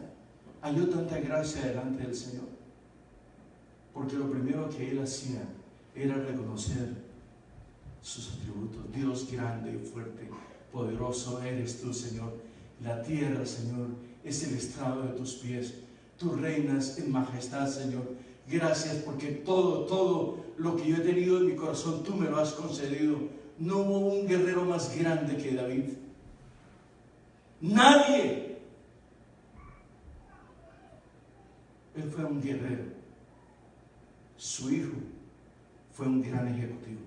halló tanta gracia delante del Señor? Porque lo primero que él hacía era reconocer sus atributos. Dios grande y fuerte, poderoso eres tú, Señor. La tierra, Señor, es el estrado de tus pies. Tú reinas en majestad, Señor. Gracias porque todo lo que yo he tenido en mi corazón, tú me lo has concedido. No hubo un guerrero más grande que David. Nadie. Él fue un guerrero. Su hijo fue un gran ejecutivo,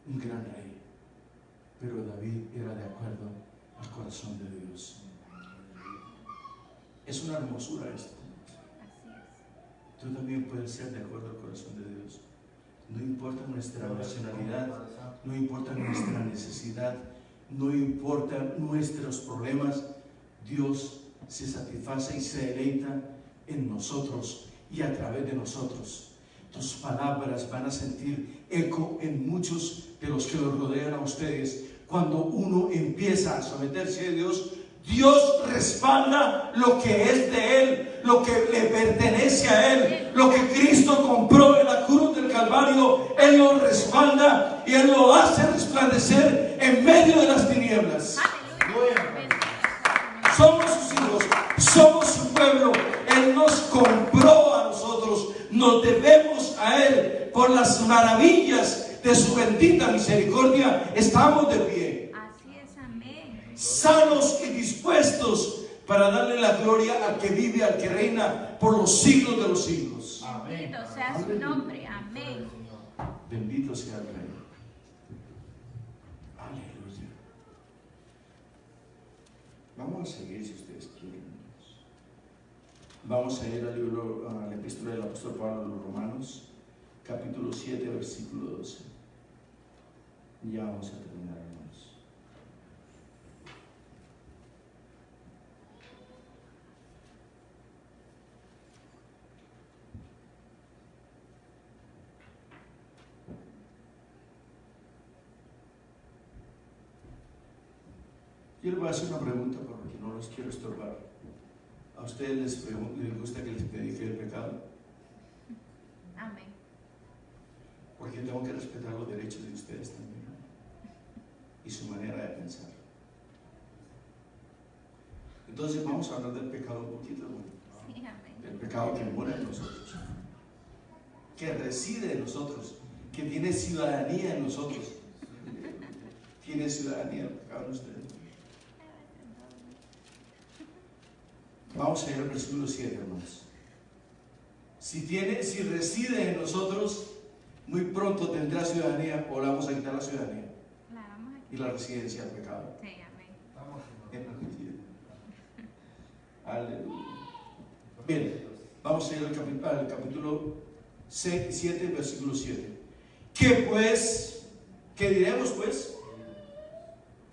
un gran rey. Pero David era de acuerdo al corazón de Dios. Es una hermosura esto. Así es. Tú también puedes ser de acuerdo al corazón de Dios. No importa nuestra nacionalidad, no importa nuestra necesidad, no importa nuestros problemas. Dios se satisface y se deleita en nosotros y a través de nosotros. Tus palabras van a sentir eco en muchos de los que los rodean a ustedes. Cuando uno empieza a someterse a Dios, Dios respalda lo que es de Él, lo que le pertenece a Él, lo que Cristo compró en la cruz del Calvario. Él lo respalda y Él lo hace resplandecer en medio de las tinieblas. Somos sus hijos, somos su pueblo. Él nos compró a nosotros, nos debemos a Él. Por las maravillas de su bendita misericordia estamos de pie, Así es, amén. sanos y dispuestos para darle la gloria al que vive, al que reina por los siglos de los siglos. Amén. Bendito sea su nombre, amén. Bendito sea el Rey. Aleluya. Vamos a seguir si ustedes quieren. Vamos a ir al libro, a la epístola del apóstol Pablo a los Romanos, capítulo 7, versículo 12. Ya vamos a terminar, hermanos. Yo les voy a hacer una pregunta porque no los quiero estorbar. ¿A ustedes les gusta que les predique el pecado? Amén. Porque tengo que respetar los derechos de ustedes también y su manera de pensar. Entonces vamos a hablar del pecado un poquito, ¿no? Sí, amén. El pecado que mora en nosotros, que reside en nosotros, que tiene ciudadanía en nosotros. Tiene ciudadanía el pecado en ustedes. Vamos a ir al versículo 7, hermanos. Si reside en nosotros, muy pronto tendrá ciudadanía, o le vamos a quitar la ciudadanía La vamos a y la residencia del pecado. Sí, amén. Aleluya. Bien, vamos a ir al capítulo 7, versículo 7. ¿Qué pues? ¿Qué diremos pues?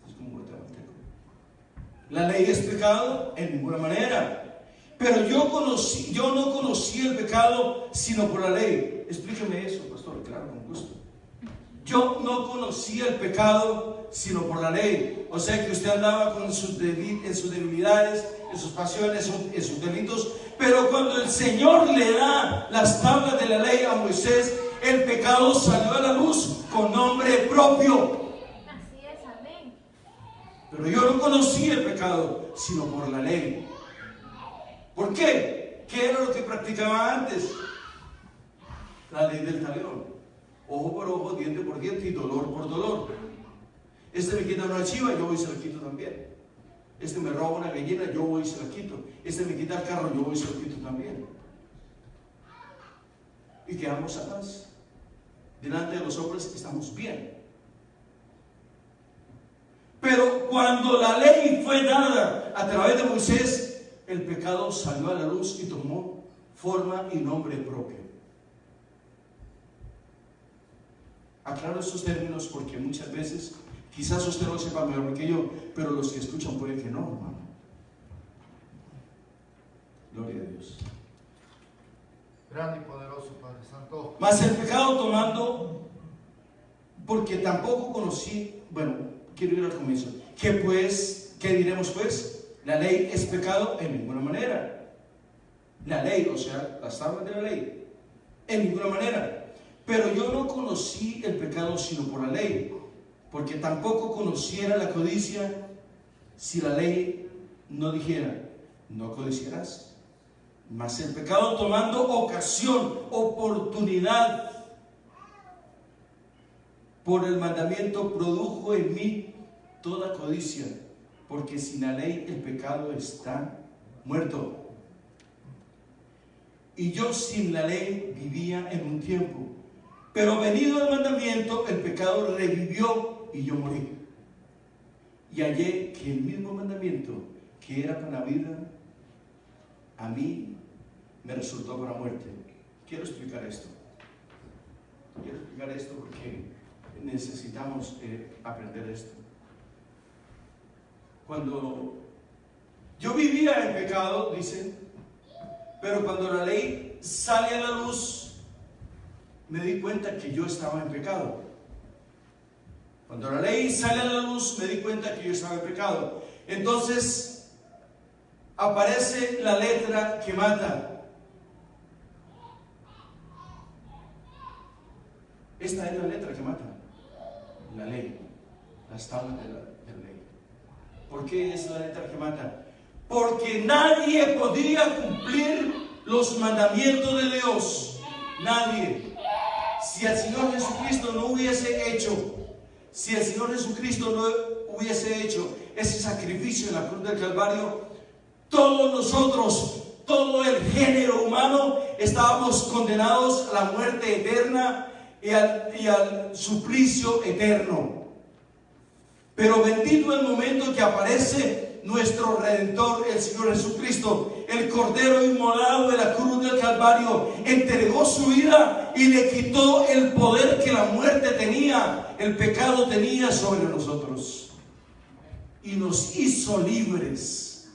Es como guatemalteco. ¿La ley es pecado? En ninguna manera. Pero yo no conocí el pecado sino por la ley. Explíqueme eso, pastor. Claro, con gusto. Yo no conocí el pecado sino por la ley. O sea que usted andaba en sus debilidades, en sus pasiones, en sus delitos. Pero cuando el Señor le da las tablas de la ley a Moisés, el pecado salió a la luz con nombre propio. Así es, amén. Pero yo no conocí el pecado sino por la ley. ¿Por qué? ¿Qué era lo que practicaba antes? La ley del talión. Ojo por ojo, diente por diente y dolor por dolor. Este me quita una chiva, yo voy y se la quito también. Este me roba una gallina, yo voy y se la quito. Este me quita el carro, yo voy y se lo quito también. Y quedamos a paz. Delante de los hombres estamos bien. Pero cuando la ley fue dada a través de Moisés, el pecado salió a la luz y tomó forma y nombre propio. Aclaro estos términos porque muchas veces, quizás usted lo sepa mejor que yo, pero los que escuchan pueden que no, hermano. Gloria a Dios. Grande y poderoso Padre Santo. Mas el pecado tomando, porque tampoco conocí, bueno, quiero ir al comienzo. ¿Qué pues, qué diremos pues? ¿La ley es pecado? En ninguna manera. La ley, o sea, las tablas de la ley, en ninguna manera. Pero yo no conocí el pecado sino por la ley, porque tampoco conociera la codicia si la ley no dijera, no codiciarás. Mas el pecado tomando ocasión, oportunidad por el mandamiento, produjo en mí toda codicia, porque sin la ley el pecado está muerto. Y yo sin la ley vivía en un tiempo, pero venido el mandamiento, el pecado revivió y yo morí. Y hallé que el mismo mandamiento que era para la vida, a mí me resultó para muerte. Quiero explicar esto. Quiero explicar esto porque necesitamos aprender esto. Cuando yo vivía en pecado, dice, pero cuando la ley sale a la luz, me di cuenta que yo estaba en pecado. Cuando la ley sale a la luz, me di cuenta que yo estaba en pecado. Entonces, aparece la letra que mata. Esta es la letra que mata. La ley. Las tablas de la ley. ¿Por qué es la letra que mata? Porque nadie podía cumplir los mandamientos de Dios. Nadie. Si el Señor Jesucristo no hubiese hecho, si el Señor Jesucristo no hubiese hecho ese sacrificio en la cruz del Calvario, todos nosotros, todo el género humano, estábamos condenados a la muerte eterna y al suplicio eterno. Pero bendito el momento que aparece nuestro Redentor, el Señor Jesucristo, el Cordero inmolado de la cruz del Calvario, entregó su vida y le quitó el poder que la muerte tenía, el pecado tenía sobre nosotros. Y nos hizo libres,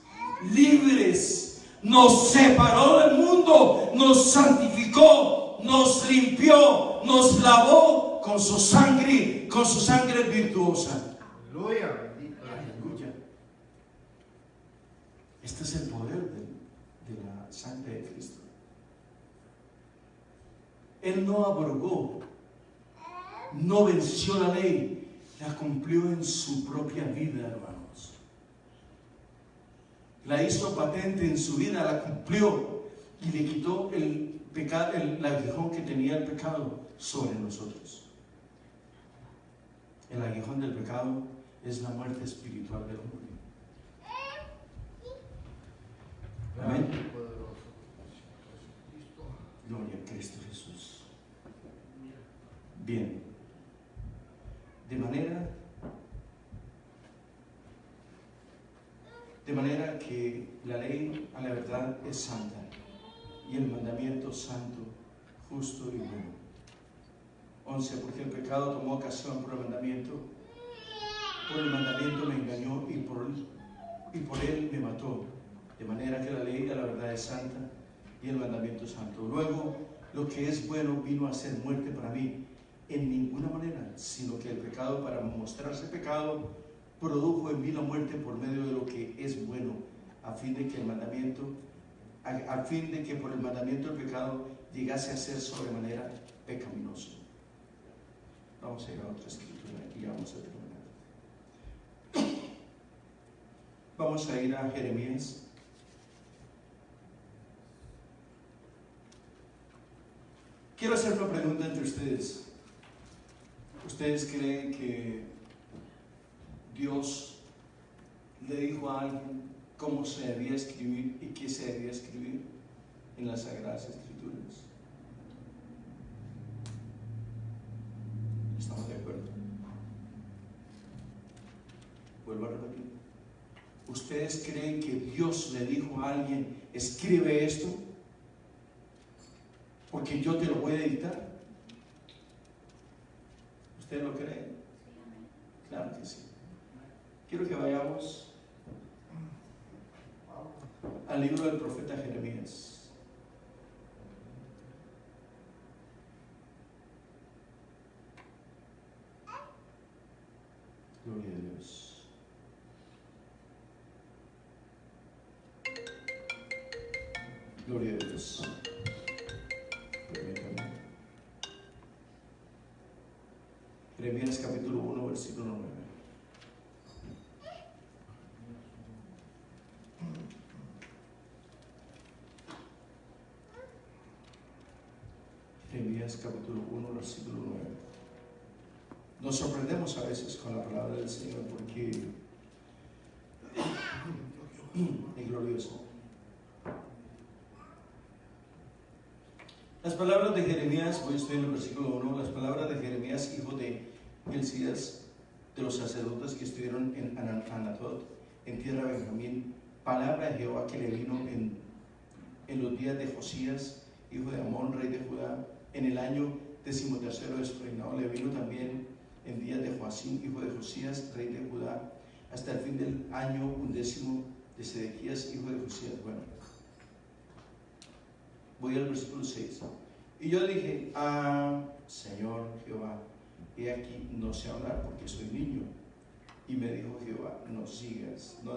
libres, nos separó del mundo, nos santificó, nos limpió, nos lavó con su sangre virtuosa. Aleluya. Aleluya. Este es el poder de la sangre de Cristo. Él no abrogó, no venció la ley, la cumplió en su propia vida, hermanos. La hizo patente en su vida, la cumplió y le quitó el pecado, el aguijón que tenía el pecado sobre nosotros. El aguijón del pecado es la muerte espiritual del hombre. Amén. Gloria a Cristo Jesús. Bien. De manera que la ley a la verdad es santa y el mandamiento santo, justo y bueno. 11. Porque el pecado tomó ocasión por el mandamiento me engañó y por él me mató. De manera que la ley a la verdad es santa y el mandamiento santo. Luego, lo que es bueno vino a ser muerte para mí, en ninguna manera, sino que el pecado, para mostrarse pecado, produjo en mí la muerte por medio de lo que es bueno, a fin de que por el mandamiento el pecado llegase a ser sobremanera pecaminoso. Vamos a ir a otra escritura y vamos a terminar. Vamos a ir a Jeremías. Quiero hacer una pregunta entre ustedes. ¿Ustedes creen que Dios le dijo a alguien cómo se debía escribir y qué se debía escribir en las Sagradas Escrituras? ¿Estamos de acuerdo? Vuelvo a repetir. ¿Ustedes creen que Dios le dijo a alguien, escribe esto? porque yo te lo voy a dictar. ¿Usted lo cree? Claro que sí. Quiero que vayamos al libro del profeta Jeremías. Gloria a Dios. Gloria a Dios. Permítame. Jeremías capítulo 1, versículo 9. Jeremías capítulo 1, versículo 9. Nos sorprendemos a veces con la palabra del Señor porque es glorioso. Las palabras de Jeremías, hoy estoy en el versículo 1, las palabras de Jeremías, hijo de Hilcías, de los sacerdotes que estuvieron en Anatot, en tierra de Benjamín, palabra de Jehová que le vino en los días de Josías, hijo de Amón, rey de Judá, en el año 13º de su reinado. Le vino también en días de Joacim, hijo de Josías, rey de Judá, hasta el fin del año 11 de Sedequías, hijo de Josías. Bueno, voy al versículo 6. Y yo dije: Señor Jehová, he aquí, no sé hablar porque soy niño. Y me dijo Jehová: no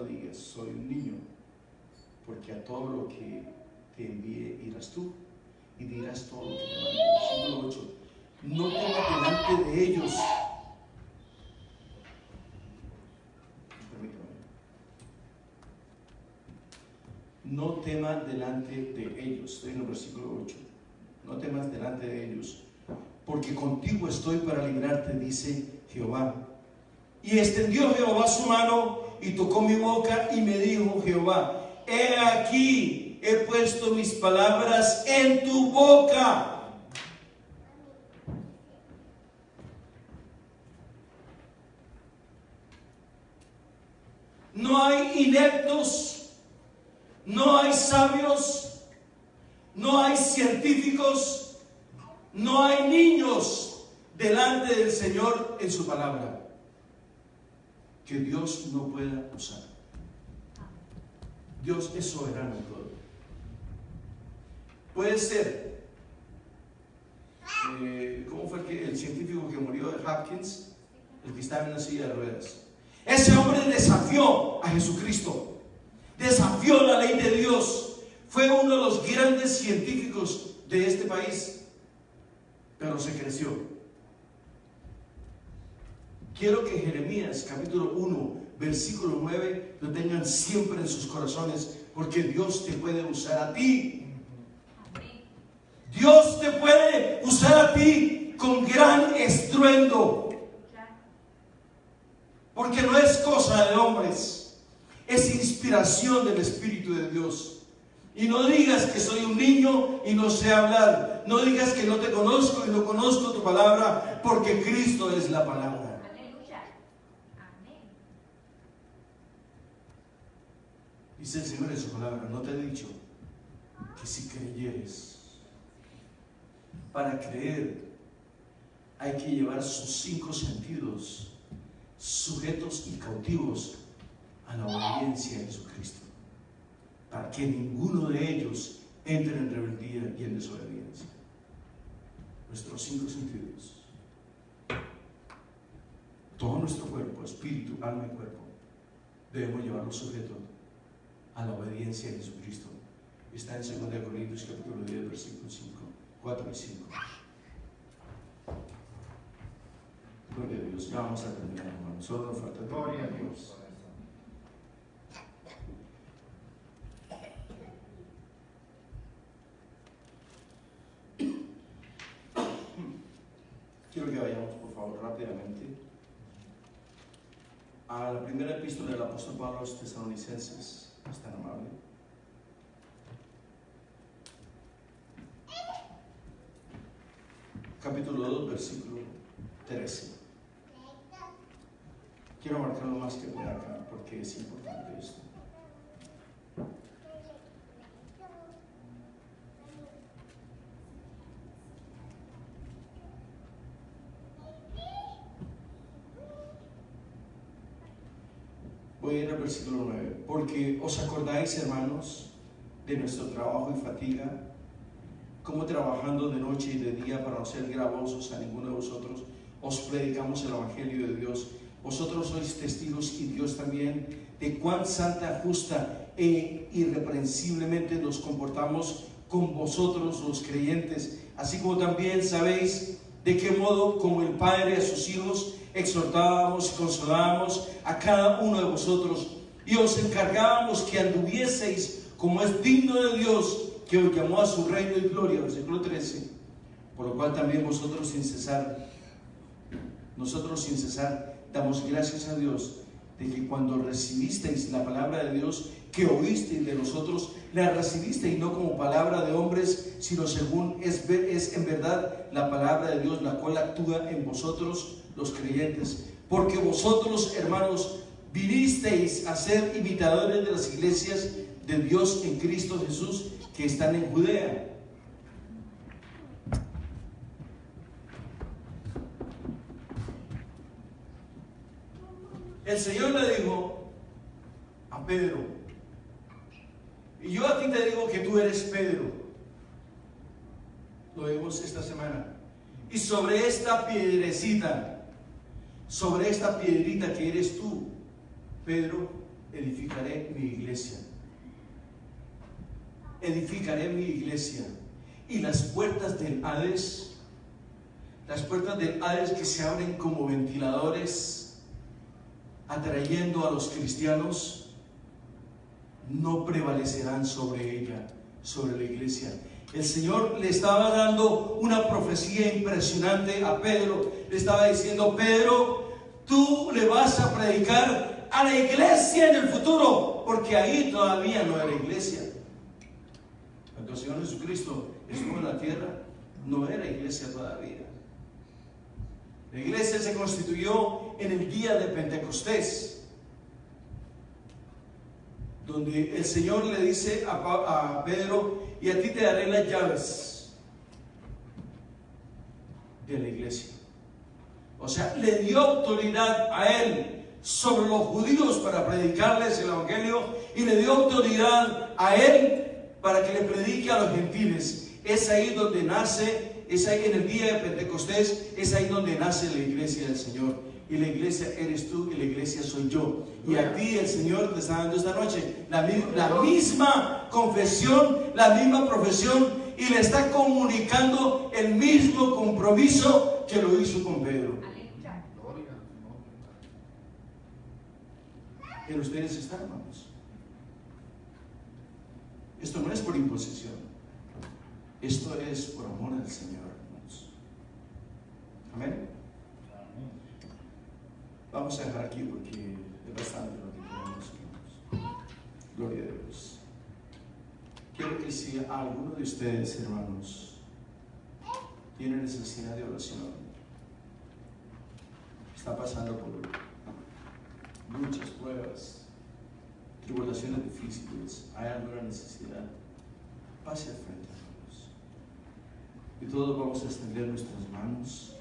digas, soy un niño, porque a todo lo que te envíe irás tú, y dirás todo lo que te mande. Versículo 8. No temas delante de ellos. Permítame. No temas delante de ellos. Estoy en el versículo 8. No temas delante de ellos, porque contigo estoy para librarte, dice Jehová. Y extendió Jehová su mano y tocó mi boca, y me dijo Jehová: he aquí, he puesto mis palabras en tu boca. No hay ineptos, no hay sabios, no hay científicos, no hay niños delante del Señor en su palabra que Dios no pueda usar. Dios es soberano en todo. Puede ser, ¿cómo fue el científico que murió de Hopkins? El que estaba en una silla de ruedas. Ese hombre desafió a Jesucristo, desafió la ley de Dios, fue uno de los grandes científicos de este país, pero se creció. Quiero que Jeremías capítulo 1 versículo 9 lo tengan siempre en sus corazones, porque Dios te puede usar a ti. Dios te puede usar a ti con gran estruendo, porque no es cosa de hombres, es inspiración del Espíritu de Dios. Y no digas que soy un niño y no sé hablar. No digas que no te conozco y no conozco tu palabra, porque Cristo es la palabra. Aleluya. Amén. Dice el Señor en su palabra: no te he dicho que si creyeres. Para creer hay que llevar sus 5 sentidos sujetos y cautivos a la obediencia de Jesucristo, para que ninguno de ellos entre en rebeldía y en desobediencia. Nuestros 5 sentidos, todo nuestro cuerpo, espíritu, alma y cuerpo, debemos llevarlo sujeto a la obediencia de Jesucristo. Está en 2 Corintios capítulo 10 versículos 4 y 5. Gloria a Dios. Ya vamos a terminar, hermano. Solo nos falta Gloria a Dios. Quiero que vayamos, por favor, rápidamente a la primera epístola del apóstol Pablo a los Tesalonicenses. Es tan amable. Capítulo 2, versículo 13. Quiero marcarlo más que pueda acá, porque es importante esto. Voy a ir al versículo 9. Porque os acordáis, hermanos, de nuestro trabajo y fatiga, como trabajando de noche y de día para no ser gravosos a ninguno de vosotros, os predicamos el Evangelio de Dios. Vosotros sois testigos, y Dios también, de cuán santa, justa e irreprensiblemente nos comportamos con vosotros los creyentes, así como también sabéis de qué modo, como el Padre a sus hijos, exhortábamos y consolábamos a cada uno de vosotros, y os encargábamos que anduvieseis como es digno de Dios, que os llamó a su reino y gloria. Versículo 13. Por lo cual también nosotros sin cesar damos gracias a Dios de que cuando recibisteis la palabra de Dios que oísteis de nosotros, la recibisteis no como palabra de hombres, sino según es en verdad la palabra de Dios, la cual actúa en vosotros los creyentes. Porque vosotros, hermanos, vinisteis a ser imitadores de las iglesias de Dios en Cristo Jesús que están en Judea. El Señor le dijo a Pedro, y yo a ti te digo que tú eres Pedro. Lo vimos esta semana. Y sobre esta piedrecita, sobre esta piedrita que eres tú, Pedro, edificaré mi iglesia. Edificaré mi iglesia. Y las puertas del Hades que se abren como ventiladores, atrayendo a los cristianos, no prevalecerán sobre ella, sobre la iglesia. El Señor le estaba dando una profecía impresionante a Pedro. Le estaba diciendo: Pedro, tú le vas a predicar a la iglesia en el futuro, porque ahí todavía no era iglesia. Cuando el Señor Jesucristo estuvo en la tierra, no era iglesia todavía. La iglesia se constituyó en el día de Pentecostés, donde el Señor le dice a Pedro: y a ti te daré las llaves de la iglesia. O sea, le dio autoridad a él sobre los judíos para predicarles el Evangelio, y le dio autoridad a él para que le predique a los gentiles. Es ahí donde nace, es ahí en el día de Pentecostés, es ahí donde nace la iglesia del Señor. Y la iglesia eres tú, y la iglesia soy yo. Y a ti el Señor te está dando esta noche la misma confesión, la misma profesión, y le está comunicando el mismo compromiso que lo hizo con Pedro. En ustedes están, hermanos. Esto no es por imposición, esto es por amor al Señor, hermanos. Amén. Vamos a dejar aquí porque es bastante lo que tenemos, hermanos. Gloria a Dios. Quiero que si alguno de ustedes, hermanos, tiene necesidad de oración, está pasando por muchas pruebas, tribulaciones difíciles, hay alguna necesidad, pase al frente, hermanos. Y todos vamos a extender nuestras manos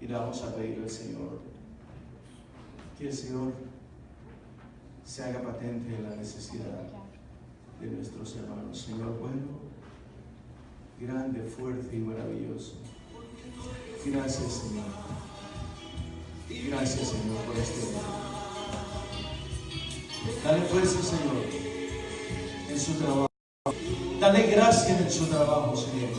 y le vamos a pedir al Señor que el Señor se haga patente en la necesidad de nuestros hermanos. Señor bueno, grande, fuerte y maravilloso. Gracias, Señor. Gracias, Señor, por este día. Dale fuerza, Señor, en su trabajo. Dale gracia en su trabajo, Señor.